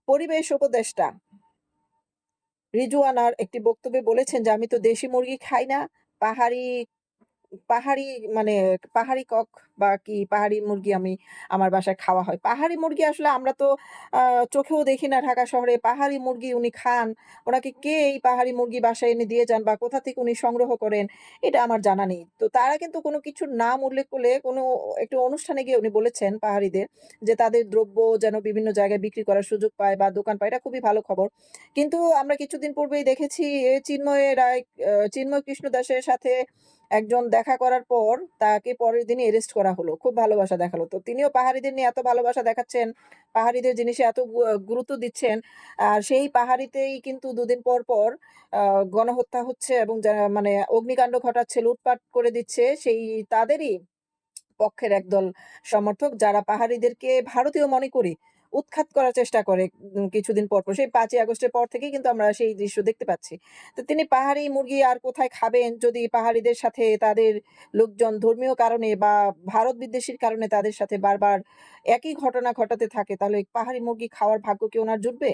পরিবেশ উপদেষ্টা রিজওয়ানার একটি বক্তব্যে বলেছেন যে, "আমি তো দেশি মুরগি খাই না। পাহাড়ি পাহাড়ি মানে পাহাড়ি কক বা কি পাহাড়ি মুরগি আমার বাসায় খাওয়া হয়।" পাহাড়ি মুরগি আসলে আমরা তো আ চোখেও দেখি না ঢাকা শহরে। পাহাড়ি মুরগি উনি খান। উনাকে কে এই পাহাড়ি মুরগি বাসায় এনে দিয়ে যান বা কোথা থেকে উনি সংগ্রহ করেন এটা আমার জানা নেই। তো তারা কিন্তু কোনো কিছুর নাম উল্লেখ করলে কোনো একটি অনুষ্ঠানে গিয়ে উনি বলেছেন পাহাড়িদের যে তাদের দ্রব্য যেন বিভিন্ন জায়গায় বিক্রি করার সুযোগ পায় বা দোকান পায়। এটা খুবই ভালো খবর। কিন্তু আমরা কিছুদিন পূর্বেই দেখেছি চিন্ময় কৃষ্ণ দাসের সাথে একজন দেখা করার পর তাকে পরের দিনই অ্যারেস্ট করা হলো। খুব ভালোবাসা দেখালো। তো তিনিও পাহাড়িদের নিয়ে এত ভালোবাসা দেখাচ্ছেন, পাহাড়িদের জিনিসে এত গুরুত্ব দিচ্ছেন। আর সেই পাহাড়িতেই কিন্তু ২ দিন পর আ গণহত্যা হচ্ছে এবং মানে অগ্নিকাণ্ড ঘটাচ্ছে, লুটপাট করে দিচ্ছে সেই তাদেরই পক্ষের একদল সমর্থক যারা পাহাড়িদেরকে ভারতীয় মনে করে উৎখাত করার চেষ্টা করে কিছুদিন পরপর। সেই ৫ই আগস্টের পর থেকেই কিন্তু আমরা সেই দৃশ্য দেখতে পাচ্ছি। তো তিনি পাহাড়ি মুরগি আর কোথায় খাবেন যদি পাহাড়িদের সাথে তাদের লোকজন ধর্মীয় কারণে বা ভারত বিদ্বেষীর কারণে তাদের সাথে বারবার একই ঘটনা ঘটাতে থাকে তাহলে পাহাড়ি মুরগি খাওয়ার ভাগ্য কি উনার জুটবে?